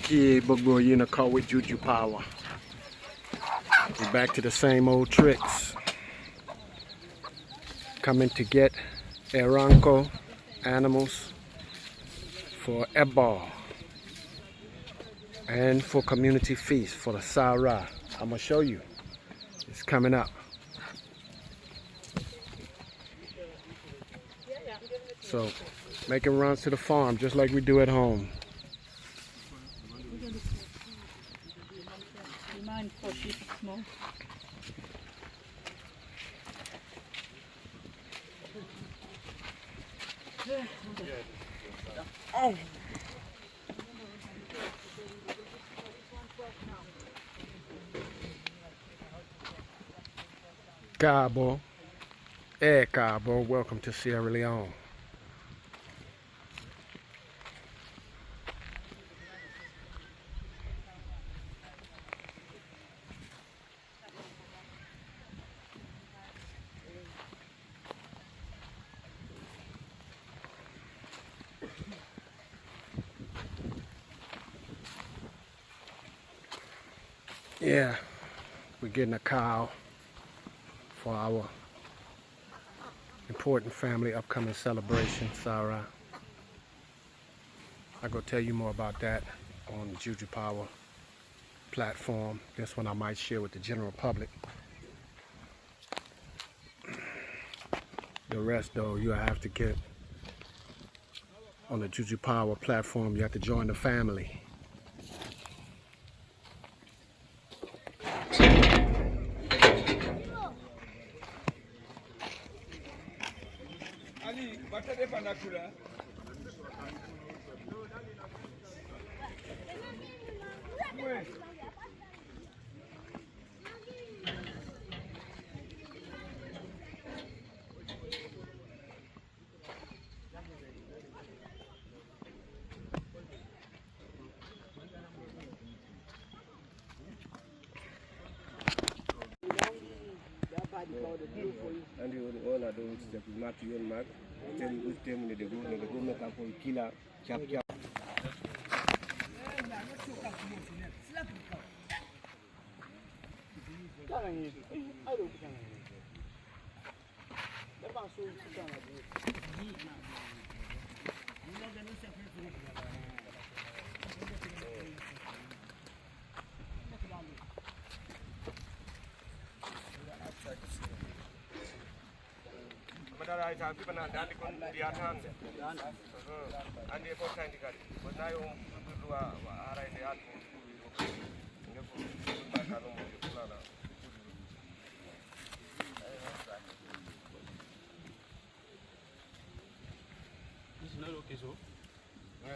Kid Bugbo Unico with Juju Power. We're back to the same old tricks. Coming to get Eranko animals for Ebo and for community feast for the Sáárá. I'm gonna show you. It's coming up. So making runs to the farm just like we do at home. Oh. Cabo, Cabo, welcome to Sierra Leone. Yeah, we're getting a cow for our important family upcoming celebration, Sáárá. I'll go tell you more about that on the Juju Power platform. This one I might share with the general public. The rest though, you have to get on the Juju Power platform. You have to join the family. And you all are doing the mark you and mark. Tell you which time they go make up for killer chap chap. This is not okay, so? Yeah.